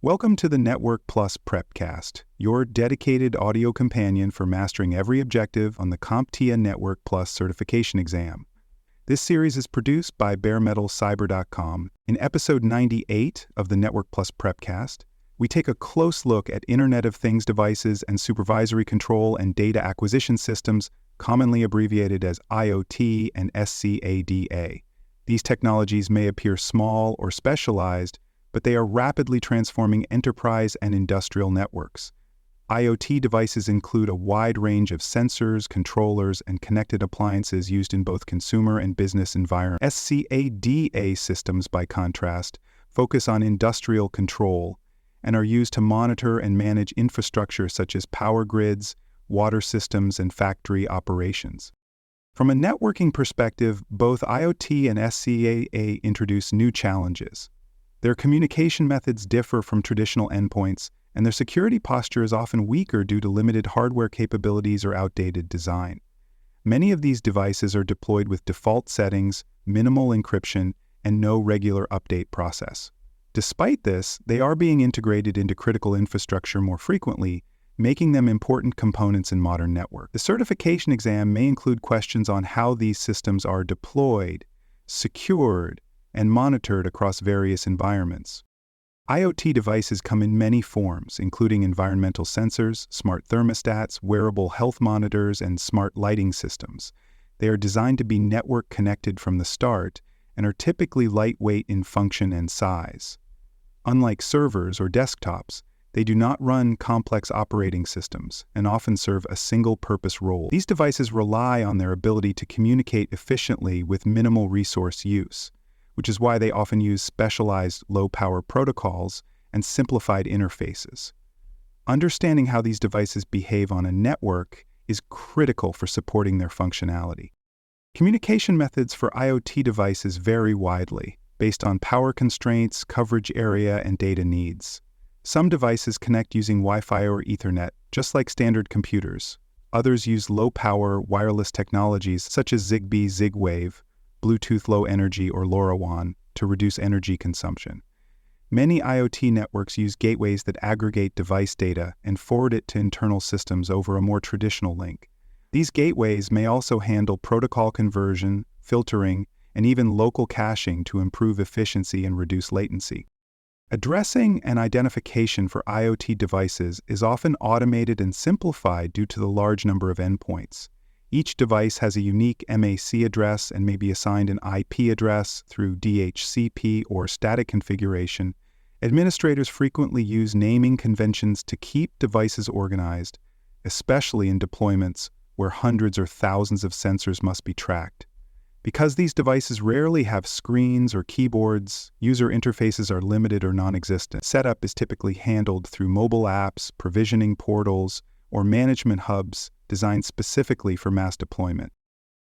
Welcome to the Network Plus Prepcast, your dedicated audio companion for mastering every objective on the CompTIA Network Plus certification exam. This series is produced by baremetalcyber.com. In episode 98 of the Network Plus Prepcast, we take a close look at Internet of Things devices and supervisory control and data acquisition systems, commonly abbreviated as IoT and SCADA. These technologies may appear small or specialized, but they are rapidly transforming enterprise and industrial networks. IoT devices include a wide range of sensors, controllers, and connected appliances used in both consumer and business environments. SCADA systems, by contrast, focus on industrial control and are used to monitor and manage infrastructure such as power grids, water systems, and factory operations. From a networking perspective, both IoT and SCADA introduce new challenges. Their communication methods differ from traditional endpoints, and their security posture is often weaker due to limited hardware capabilities or outdated design. Many of these devices are deployed with default settings, minimal encryption, and no regular update process. Despite this, they are being integrated into critical infrastructure more frequently, making them important components in modern networks. The certification exam may include questions on how these systems are deployed, secured, and monitored across various environments. IoT devices come in many forms, including environmental sensors, smart thermostats, wearable health monitors, and smart lighting systems. They are designed to be network connected from the start and are typically lightweight in function and size. Unlike servers or desktops, they do not run complex operating systems and often serve a single-purpose role. These devices rely on their ability to communicate efficiently with minimal resource use, which is why they often use specialized low-power protocols and simplified interfaces. Understanding how these devices behave on a network is critical for supporting their functionality. Communication methods for IoT devices vary widely, based on power constraints, coverage area, and data needs. Some devices connect using Wi-Fi or Ethernet, just like standard computers. Others use low-power wireless technologies such as Zigbee, Zigwave, Bluetooth Low Energy, or LoRaWAN to reduce energy consumption. Many IoT networks use gateways that aggregate device data and forward it to internal systems over a more traditional link. These gateways may also handle protocol conversion, filtering, and even local caching to improve efficiency and reduce latency. Addressing and identification for IoT devices is often automated and simplified due to the large number of endpoints. Each device has a unique MAC address and may be assigned an IP address through DHCP or static configuration. Administrators frequently use naming conventions to keep devices organized, especially in deployments where hundreds or thousands of sensors must be tracked. Because these devices rarely have screens or keyboards, user interfaces are limited or non-existent. Setup is typically handled through mobile apps, provisioning portals, or management hubs designed specifically for mass deployment.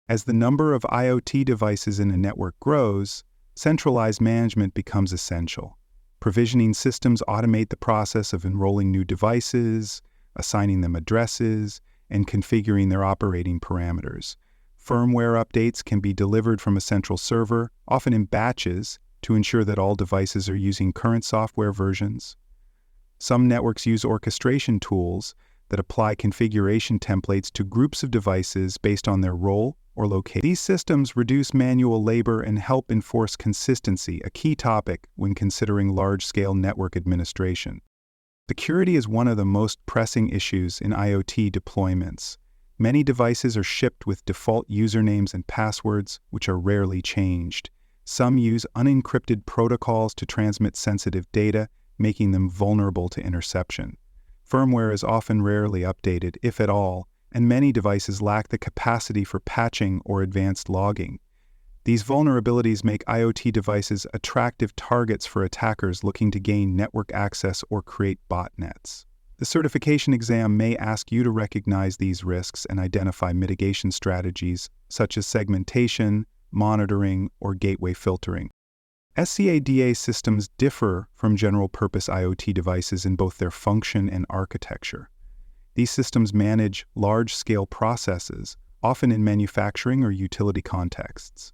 As the number of IoT devices in a network grows, centralized management becomes essential. Provisioning systems automate the process of enrolling new devices, assigning them addresses, and configuring their operating parameters. Firmware updates can be delivered from a central server, often in batches, to ensure that all devices are using current software versions. Some networks use orchestration tools that apply configuration templates to groups of devices based on their role or location. These systems reduce manual labor and help enforce consistency, a key topic when considering large-scale network administration. Security is one of the most pressing issues in IoT deployments. Many devices are shipped with default usernames and passwords, which are rarely changed. Some use unencrypted protocols to transmit sensitive data, making them vulnerable to interception. Firmware is often rarely updated, if at all, and many devices lack the capacity for patching or advanced logging. These vulnerabilities make IoT devices attractive targets for attackers looking to gain network access or create botnets. The certification exam may ask you to recognize these risks and identify mitigation strategies, such as segmentation, monitoring, or gateway filtering. SCADA systems differ from general-purpose IoT devices in both their function and architecture. These systems manage large-scale processes, often in manufacturing or utility contexts.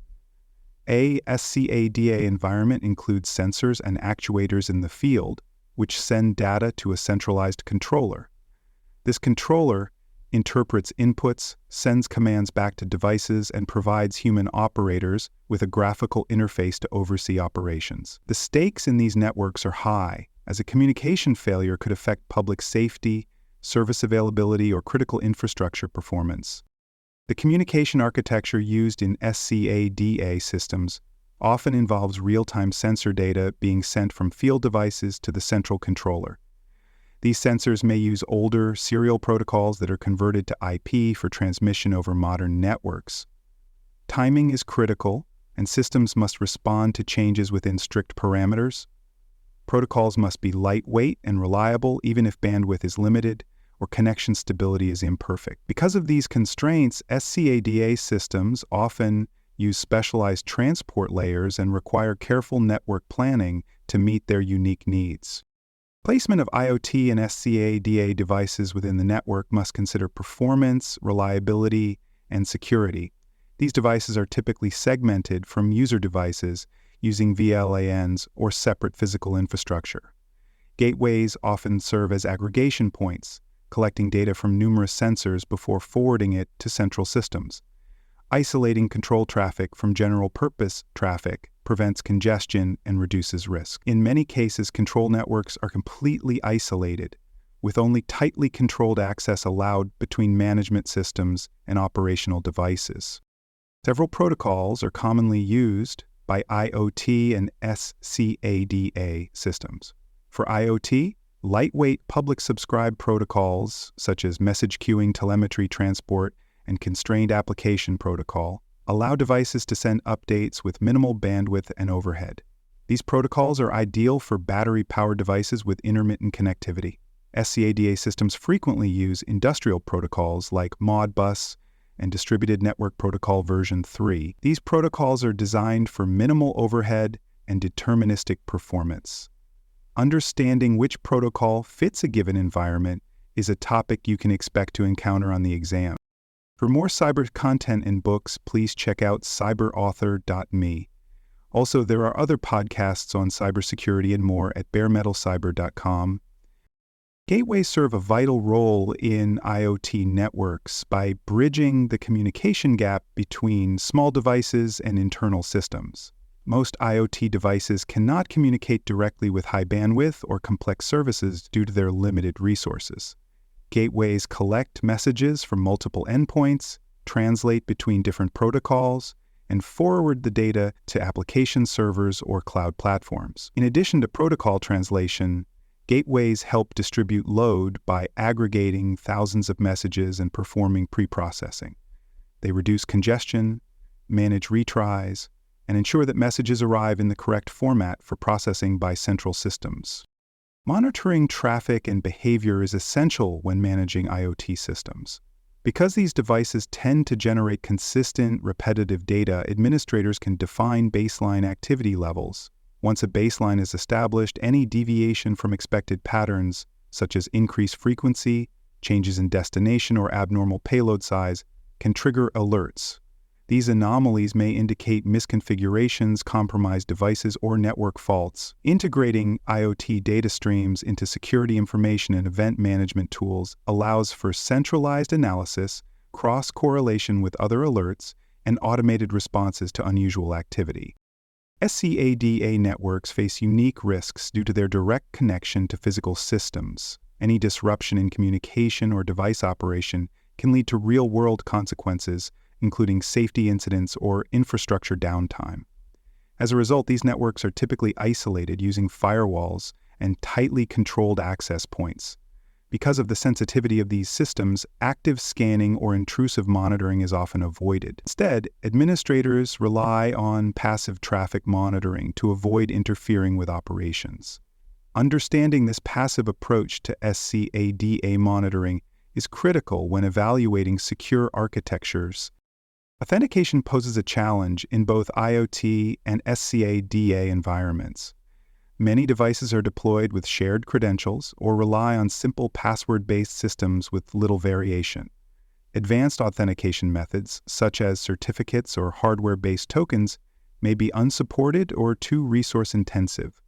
A SCADA environment includes sensors and actuators in the field, which send data to a centralized controller. This controller interprets inputs, sends commands back to devices, and provides human operators with a graphical interface to oversee operations. The stakes in these networks are high, as a communication failure could affect public safety, service availability, or critical infrastructure performance. The communication architecture used in SCADA systems often involves real-time sensor data being sent from field devices to the central controller. These sensors may use older serial protocols that are converted to IP for transmission over modern networks. Timing is critical, and systems must respond to changes within strict parameters. Protocols must be lightweight and reliable even if bandwidth is limited or connection stability is imperfect. Because of these constraints, SCADA systems often use specialized transport layers and require careful network planning to meet their unique needs. Placement of IoT and SCADA devices within the network must consider performance, reliability, and security. These devices are typically segmented from user devices using VLANs or separate physical infrastructure. Gateways often serve as aggregation points, collecting data from numerous sensors before forwarding it to central systems. Isolating control traffic from general-purpose traffic prevents congestion and reduces risk. In many cases, control networks are completely isolated, with only tightly controlled access allowed between management systems and operational devices. Several protocols are commonly used by IoT and SCADA systems. For IoT, lightweight public subscribed protocols such as message queuing, telemetry transport, and constrained application protocol allow devices to send updates with minimal bandwidth and overhead. These protocols are ideal for battery-powered devices with intermittent connectivity. SCADA systems frequently use industrial protocols like Modbus and Distributed Network Protocol version 3. These protocols are designed for minimal overhead and deterministic performance. Understanding which protocol fits a given environment is a topic you can expect to encounter on the exam. For more cyber content and books, please check out cyberauthor.me. Also, there are other podcasts on cybersecurity and more at baremetalcyber.com. Gateways serve a vital role in IoT networks by bridging the communication gap between small devices and internal systems. Most IoT devices cannot communicate directly with high bandwidth or complex services due to their limited resources. Gateways collect messages from multiple endpoints, translate between different protocols, and forward the data to application servers or cloud platforms. In addition to protocol translation, gateways help distribute load by aggregating thousands of messages and performing pre-processing. They reduce congestion, manage retries, and ensure that messages arrive in the correct format for processing by central systems. Monitoring traffic and behavior is essential when managing IoT systems. Because these devices tend to generate consistent, repetitive data, administrators can define baseline activity levels. Once a baseline is established, any deviation from expected patterns, such as increased frequency, changes in destination, or abnormal payload size, can trigger alerts. These anomalies may indicate misconfigurations, compromised devices, or network faults. Integrating IoT data streams into security information and event management tools allows for centralized analysis, cross-correlation with other alerts, and automated responses to unusual activity. SCADA networks face unique risks due to their direct connection to physical systems. Any disruption in communication or device operation can lead to real-world consequences, including safety incidents or infrastructure downtime. As a result, these networks are typically isolated using firewalls and tightly controlled access points. Because of the sensitivity of these systems, active scanning or intrusive monitoring is often avoided. Instead, administrators rely on passive traffic monitoring to avoid interfering with operations. Understanding this passive approach to SCADA monitoring is critical when evaluating secure architectures. Authentication poses a challenge in both IoT and SCADA environments. Many devices are deployed with shared credentials or rely on simple password-based systems with little variation. Advanced authentication methods, such as certificates or hardware-based tokens, may be unsupported or too resource-intensive.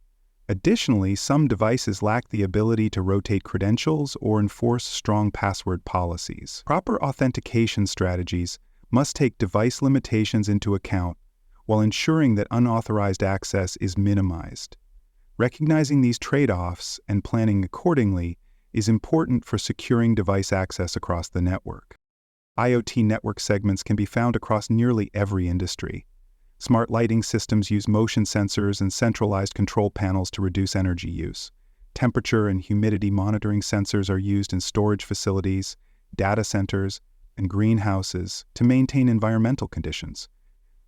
Additionally, some devices lack the ability to rotate credentials or enforce strong password policies. Proper authentication strategies must take device limitations into account while ensuring that unauthorized access is minimized. Recognizing these trade-offs and planning accordingly is important for securing device access across the network. IoT network segments can be found across nearly every industry. Smart lighting systems use motion sensors and centralized control panels to reduce energy use. Temperature and humidity monitoring sensors are used in storage facilities, data centers, and greenhouses to maintain environmental conditions.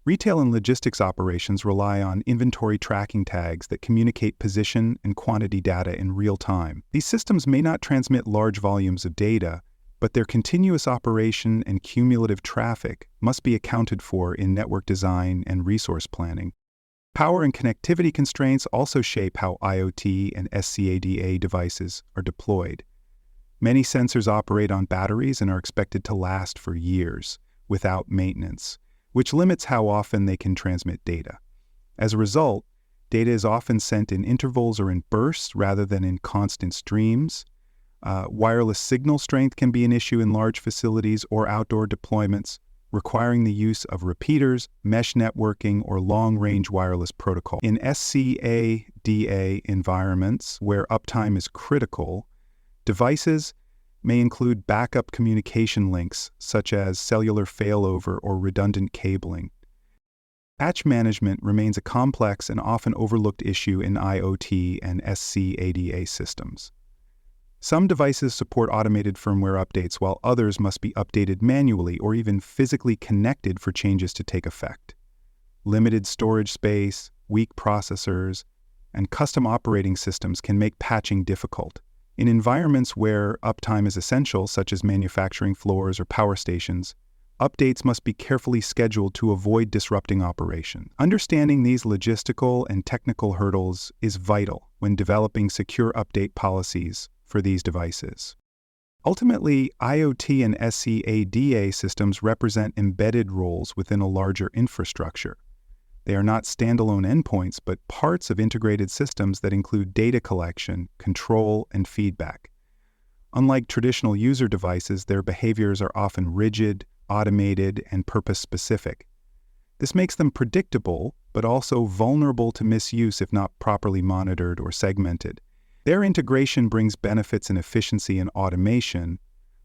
Retail and logistics operations rely on inventory tracking tags that communicate position and quantity data in real time. These systems may not transmit large volumes of data, but their continuous operation and cumulative traffic must be accounted for in network design and resource planning. Power and connectivity constraints also shape how IoT and SCADA devices are deployed. Many sensors operate on batteries and are expected to last for years without maintenance, which limits how often they can transmit data. As a result, data is often sent in intervals or in bursts rather than in constant streams. Wireless signal strength can be an issue in large facilities or outdoor deployments, requiring the use of repeaters, mesh networking, or long-range wireless protocol. In SCADA environments, where uptime is critical, devices may include backup communication links, such as cellular failover or redundant cabling. Patch management remains a complex and often overlooked issue in IoT and SCADA systems. Some devices support automated firmware updates, while others must be updated manually or even physically connected for changes to take effect. Limited storage space, weak processors, and custom operating systems can make patching difficult. In environments where uptime is essential, such as manufacturing floors or power stations, updates must be carefully scheduled to avoid disrupting operation. Understanding these logistical and technical hurdles is vital when developing secure update policies for these devices. Ultimately, IoT and SCADA systems represent embedded roles within a larger infrastructure. They are not standalone endpoints, but parts of integrated systems that include data collection, control, and feedback. Unlike traditional user devices, their behaviors are often rigid, automated, and purpose-specific. This makes them predictable, but also vulnerable to misuse if not properly monitored or segmented. Their integration brings benefits in efficiency and automation,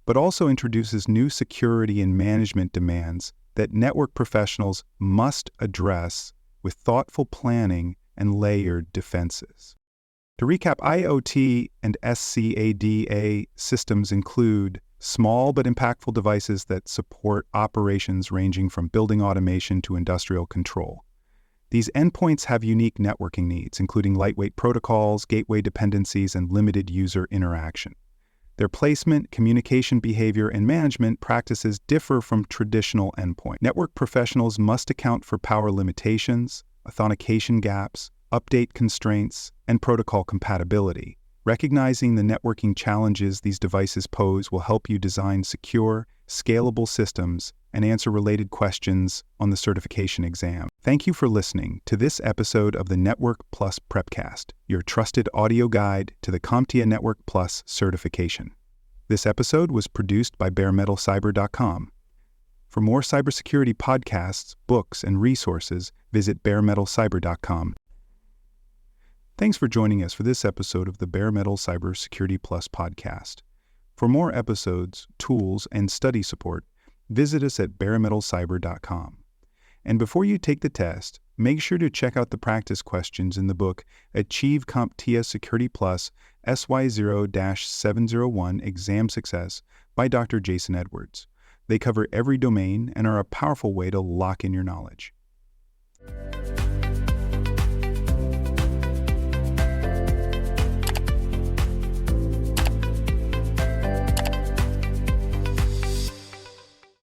but also introduces new security and management demands that network professionals must address with thoughtful planning and layered defenses. To recap, IoT and SCADA systems include small but impactful devices that support operations ranging from building automation to industrial control. These endpoints have unique networking needs, including lightweight protocols, gateway dependencies, and limited user interaction. Their placement, communication behavior, and management practices differ from traditional endpoints. Network professionals must account for power limitations, authentication gaps, update constraints, and protocol compatibility. Recognizing the networking challenges these devices pose will help you design secure, scalable systems and answer related questions on the certification exam. Thank you for listening to this episode of the Network Plus Prepcast, your trusted audio guide to the CompTIA Network Plus certification. This episode was produced by baremetalcyber.com. For more cybersecurity podcasts, books, and resources, visit baremetalcyber.com. Thanks for joining us for this episode of the Bare Metal Cybersecurity Plus podcast. For more episodes, tools, and study support, visit us at baremetalcyber.com. And before you take the test, make sure to check out the practice questions in the book Achieve CompTIA Security Plus SY0-701 Exam Success by Dr. Jason Edwards. They cover every domain and are a powerful way to lock in your knowledge.